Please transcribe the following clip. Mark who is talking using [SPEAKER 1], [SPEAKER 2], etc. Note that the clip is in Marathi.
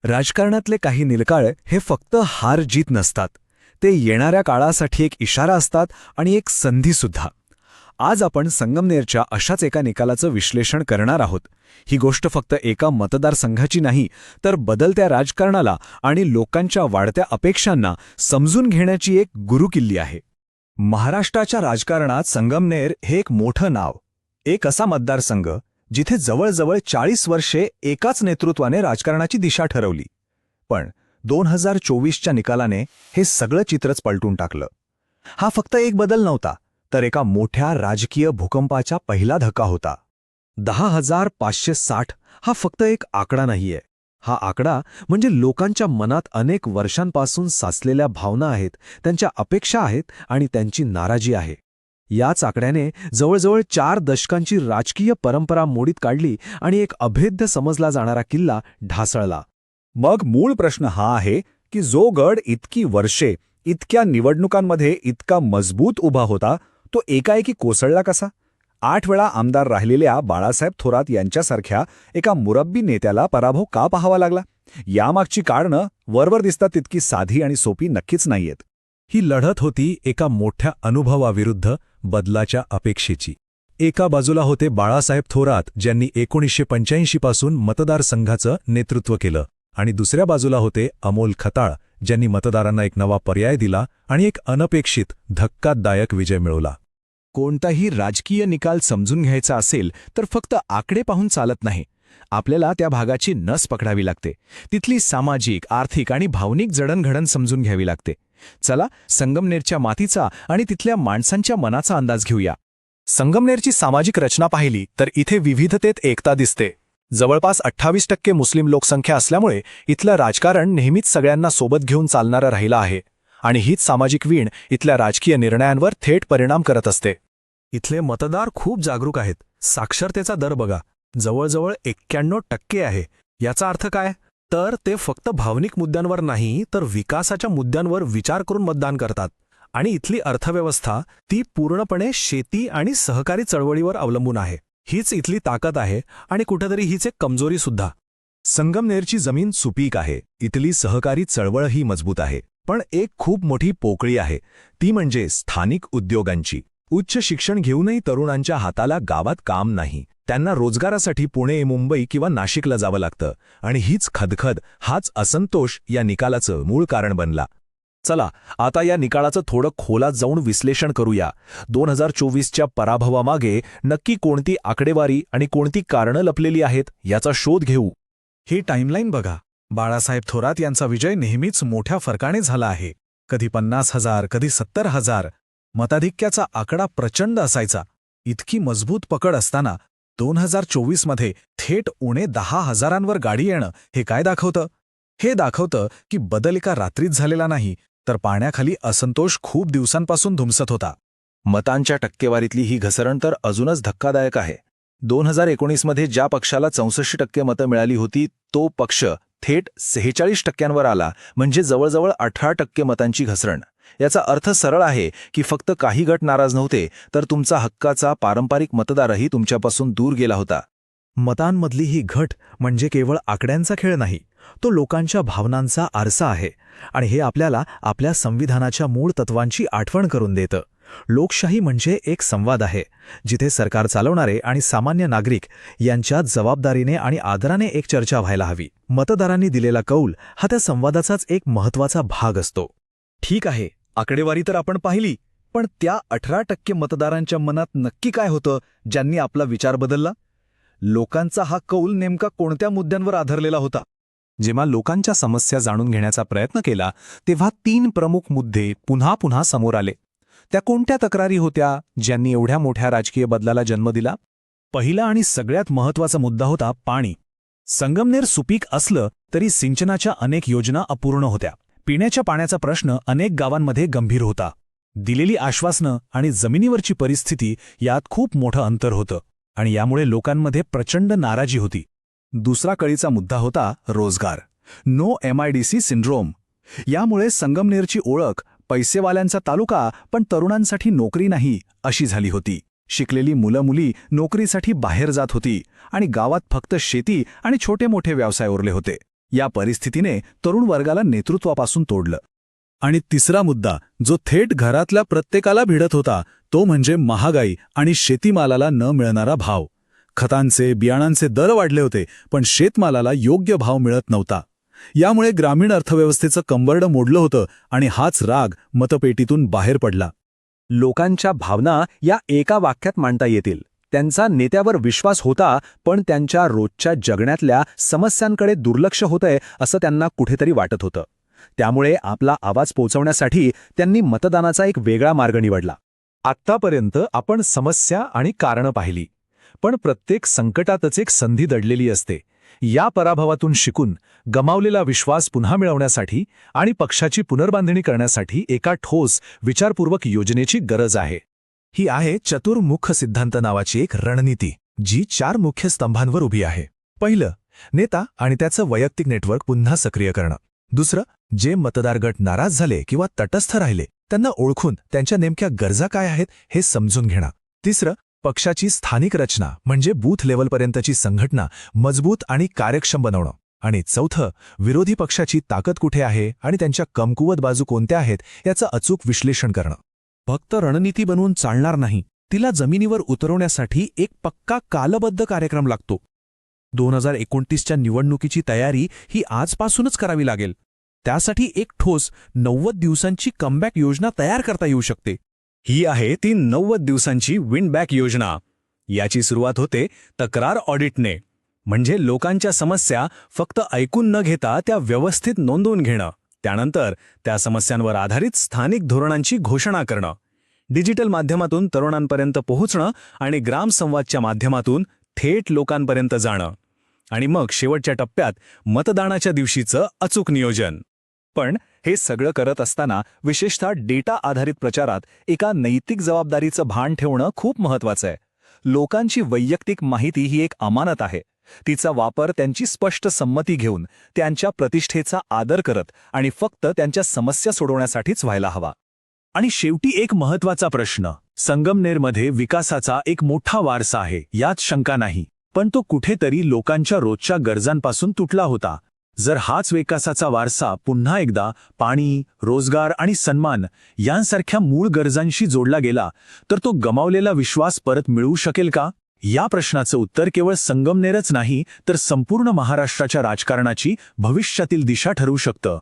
[SPEAKER 1] राजकारणातले काही निलकाळ हे फक्त हार जीत नसतात. ते येणाऱ्या काळासाठी एक इशारा असतात आणि एक संधीसुद्धा. आज आपण संगमनेरच्या अशाच एका निकालाचं विश्लेषण करणार आहोत. ही गोष्ट फक्त एका मतदारसंघाची नाही, तर बदलत्या राजकारणाला आणि लोकांच्या वाढत्या अपेक्षांना समजून घेण्याची एक गुरुकिल्ली आहे. महाराष्ट्राच्या राजकारणात संगमनेर हे एक मोठं नाव, एक असा मतदारसंघ जिथे जवळजवळ 40 वर्षे एकाच नेतृत्वाने राजकारणाची दिशा ठरवली. पण 2024च्या निकालाने हे सगळं चित्रच पलटून टाकलं. हा फक्त एक बदल नव्हता, तर एका मोठ्या राजकीय भूकंपाचा पहिला धक्का होता. 10,560 हा फक्त एक आकडा नाहीये. हा आकडा म्हणजे लोकांच्या मनात अनेक वर्षांपासून साचलेल्या भावना आहेत, त्यांच्या अपेक्षा आहेत आणि त्यांची नाराजी आहे. याच आकड्याने जवळजवळ 4 दशकांची राजकीय परंपरा मोडीत काढली आणि एक अभेद्य समजला जाणारा किल्ला ढासळला.
[SPEAKER 2] मग मूळ प्रश्न हा आहे की जो गड इतकी वर्षे, इतक्या निवडणुकांमध्ये इतका मजबूत उभा होता, तो एकाएकी कोसळला कसा? 8 वेळा आमदार राहिलेल्या बाळासाहेब थोरात यांच्यासारख्या एका मुरब्बी नेत्याला पराभव का पाहावा लागला? यामागची कारणं वरवर दिसतात तितकी साधी आणि सोपी नक्कीच नाहीयेत.
[SPEAKER 1] ही लढत होती एका मोठ्या अनुभवाविरुद्ध बदलाच्या अपेक्षेची. एका बाजूला होते बाळासाहेब थोरात, ज्यांनी 1985 पासून मतदारसंघाचं नेतृत्व केलं, आणि दुसऱ्या बाजूला होते अमोल खताळ, ज्यांनी मतदारांना एक नवा पर्याय दिला आणि एक अनपेक्षित धक्कादायक विजय मिळवला.
[SPEAKER 3] कोणताही राजकीय निकाल समजून घ्यायचा असेल तर फक्त आकडे पाहून चालत नाही. आपल्याला त्या भागाची नस पकडावी लागते, तिथली सामाजिक, आर्थिक आणि भावनिक जडणघडण समजून घ्यावी लागते. चला संगमनेरच्या मातीचा आणि तिथल्या माणसांच्या मनाचा अंदाज घेऊया. संगमनेरची सामाजिक रचना पाहिली तर इथे विविधतेत एकता दिसते. जवळपास 28% मुस्लिम लोकसंख्या असल्यामुळे इथलं राजकारण नेहमीच सगळ्यांना सोबत घेऊन चालणारं राहिलं आहे, आणि हीच सामाजिक वीण इथल्या राजकीय निर्णयांवर थेट परिणाम करत असते.
[SPEAKER 1] इथले मतदार खूप जागरूक आहेत. साक्षरतेचा दर बघा, जवळजवळ 91% आहे. याचा अर्थ काय? तर ते फक्त भावनिक मुद्द्यांवर नाही, तर विकासाच्या मुद्द्यांवर विचार करून मतदान करतात. आणि इथली अर्थव्यवस्था ती पूर्णपणे शेती आणि सहकारी चळवळीवर अवलंबून आहे. हीच इथली ताकद आहे आणि कुठेतरी हीच एक कमजोरीसुद्धा.
[SPEAKER 3] संगमनेरची जमीन सुपीक आहे, इथली सहकारी चळवळही मजबूत आहे. पण एक खूप मोठी पोकळी आहे, ती म्हणजे स्थानिक उद्योगांची. उच्च शिक्षण घेऊनही तरुणांच्या हाताला गावात काम नाही. त्यांना रोजगारासाठी पुणे, मुंबई किंवा नाशिकला जावं लागतं, आणि हीच खदखद, हाच असंतोष या निकालाचं मूळ कारण बनला.
[SPEAKER 1] चला आता या निकालाचं थोडं खोलात जाऊन विश्लेषण करूया. 2024च्या पराभवामागे नक्की कोणती आकडेवारी आणि कोणती कारणं लपलेली आहेत याचा शोध घेऊ.
[SPEAKER 2] ही टाईमलाईन बघा. बाळासाहेब थोरात यांचा विजय नेहमीच मोठ्या फरकाने झाला आहे. कधी 50,000, कधी 70,000. मताधिक्याचा आकडा प्रचंड असायचा. इतकी मजबूत पकड असताना 2024मध्ये थेट उणे 10,000वर गाडी येणं हे काय दाखवतं? हे दाखवतं की बदल एका रात्रीत झालेला नाही, तर पाण्याखाली असंतोष खूप दिवसांपासून धुमसत होता.
[SPEAKER 3] मतांच्या टक्केवारीतली ही घसरण तर अजूनच धक्कादायक आहे. 2019मध्ये ज्या पक्षाला 64% मतं मिळाली होती, तो पक्ष थेट 46%वर आला, म्हणजे जवळजवळ 18% मतांची घसरण. याचा अर्थ सरळ आहे की फक्त काही गट नाराज नव्हते, तर तुमचा हक्काचा पारंपरिक मतदारही तुमच्यापासून दूर गेला होता.
[SPEAKER 1] मतांमधली ही घट म्हणजे केवळ आकड्यांचा खेळ नाही, तो लोकांच्या भावनांचा आरसा आहे. आणि हे आपल्याला आपल्या संविधानाच्या मूळ तत्वांची आठवण करून देतं. लोकशाही म्हणजे एक संवाद आहे, जिथे सरकार चालवणारे आणि सामान्य नागरिक यांच्यात जबाबदारीने आणि आदराने एक चर्चा व्हायला हवी. मतदारांनी दिलेला कौल हा त्या संवादाचाच एक महत्त्वाचा भाग असतो.
[SPEAKER 2] ठीक आहे, आकडेवारी तर आपण पाहिली, पण त्या 18% मतदारांच्या मनात नक्की काय होतं ज्यांनी आपला विचार बदलला? लोकांचा हा कौल नेमका कोणत्या मुद्द्यांवर आधारलेला होता?
[SPEAKER 3] जेव्हा लोकांच्या समस्या जाणून घेण्याचा प्रयत्न केला, तेव्हा 3 प्रमुख मुद्दे पुन्हा पुन्हा समोर आले. त्या कोणत्या तक्रारी होत्या ज्यांनी एवढ्या मोठ्या राजकीय बदलाला जन्म दिला?
[SPEAKER 1] पहिला आणि सगळ्यात महत्त्वाचा मुद्दा होता पाणी. संगमनेर सुपीक असलं तरी सिंचनाच्या अनेक योजना अपूर्ण होत्या. पिण्याच्या पाण्याचा प्रश्न अनेक गावांमध्ये गंभीर होता. दिलेली आश्वासनं आणि जमिनीवरची परिस्थिती यात खूप मोठं अंतर होतं, आणि यामुळे लोकांमध्ये प्रचंड नाराजी होती.
[SPEAKER 2] दुसरा कळीचा मुद्दा होता रोजगार. No MIDC syndrome. यामुळे संगमनेरची ओळख पैसेवाल्यांचा तालुका पण तरुणांसाठी नोकरी नाही अशी झाली होती. शिकलेली मुलं-मुली नोकरीसाठी बाहेर जात होती आणि गावात फक्त शेती आणि छोटे मोठे व्यवसाय उरले होते. या परिस्थितीने तरुण वर्गाला नेतृत्वापासून तोडलं. आणि तिसरा मुद्दा जो थेट घरातल्या प्रत्येकाला भिडत होता तो म्हणजे महागाई आणि शेतीमालाला न मिळणारा भाव. खतांचे बियाणांचे दर वाढले होते, पण शेतमालाला योग्य भाव मिळत नव्हता. यामुळे ग्रामीण अर्थव्यवस्थेचं कंबरडं मोडलं होतं आणि हाच राग मतपेटीतून बाहेर पडला.
[SPEAKER 1] लोकांच्या भावना या एका वाक्यात मांडता येतील. त्यांचा नेत्यावर विश्वास होता, पण त्यांच्या रोजच्या जगण्यातल्या समस्यांकडे दुर्लक्ष होतंय असं त्यांना कुठेतरी वाटत होतं. त्यामुळे आपला आवाज पोहोचवण्यासाठी त्यांनी मतदानाचा एक वेगळा मार्ग निवडला.
[SPEAKER 3] आत्तापर्यंत आपण समस्या आणि कारणं पाहिली, पण प्रत्येक संकटातच एक संधी दडलेली असते. या पराभवातून शिकून गमावलेला विश्वास पुन्हा मिळवण्यासाठी आणि पक्षाची पुनर्बांधणी करण्यासाठी एका ठोस विचारपूर्वक योजनेची गरज आहे. ही आहे चतुर्मुख सिद्धांत नावाची एक रणनीती, जी 4 मुख्य स्तंभांवर उभी आहे. पहिलं, नेता आणि त्याचं वैयक्तिक नेटवर्क पुन्हा सक्रिय करणं. दुसरं, जे मतदार गट नाराज झाले किंवा तटस्थ राहिले त्यांना ओळखून त्यांच्या नेमक्या गरजा काय आहेत हे समजून घेणं. तिसरं, पक्षाची स्थानिक रचना म्हणजे बूथ लेव्हलपर्यंतची संघटना मजबूत आणि कार्यक्षम बनवणं. आणि चौथं, विरोधी पक्षाची ताकद कुठे आहे आणि त्यांच्या कमकुवत बाजू कोणत्या आहेत याचं अचूक विश्लेषण करणं.
[SPEAKER 2] फक्त रणनीती बनवून चालणार नाही, तिला जमिनीवर उतरवण्यासाठी एक पक्का कालबद्ध कार्यक्रम लागतो. 2029च्या निवडणुकीची तयारी ही आजपासूनच करावी लागेल. त्यासाठी एक ठोस 90 दिवसांची कमबॅक योजना तयार करता येऊ शकते.
[SPEAKER 1] ही आहे ती 90 दिवसांची विनबॅक योजना. याची सुरुवात होते तक्रार ऑडिटने, म्हणजे लोकांच्या समस्या फक्त ऐकून न घेता त्या व्यवस्थित नोंदवून घेणं. त्यानंतर त्या समस्यांवर आधारित स्थानिक धोरणांची घोषणा करणं, डिजिटल माध्यमातून तरुणांपर्यंत पोहोचणं आणि ग्रामसंवादच्या माध्यमातून थेट लोकांपर्यंत जाणं. आणि मग शेवटच्या टप्प्यात मतदानाच्या दिवशीचं अचूक नियोजन. पण हे सगळं करत असताना विशेषतः डेटा आधारित प्रचारात एका नैतिक जबाबदारीचं भान ठेवणं खूप महत्त्वाचं आहे. लोकांची वैयक्तिक माहिती ही एक अमानत आहे. तिचा वापर त्यांची स्पष्ट संमती घेऊन, त्यांच्या प्रतिष्ठेचा आदर करत आणि फक्त त्यांच्या समस्या सोडवण्यासाठीच व्हायला हवा.
[SPEAKER 2] आणि शेवटी एक महत्त्वाचा प्रश्न, संगमनेरमध्ये विकासाचा एक मोठा वारसा आहे, यात शंका नाही. पण तो कुठेतरी लोकांच्या रोजच्या गरजांपासून तुटला होता. जर हाच विकासाचा वारसा पुन्हा एकदा पाणी, रोजगार आणि सन्मान यांसारख्या मूळ गरजांशी जोडला गेला तर तो गमावलेला विश्वास परत मिळवू शकेल का? या प्रश्नाचं उत्तर केवळ संगमनेरच नाही तर संपूर्ण महाराष्ट्राच्या राजकारणाची भविष्यातील दिशा ठरवू शकतं.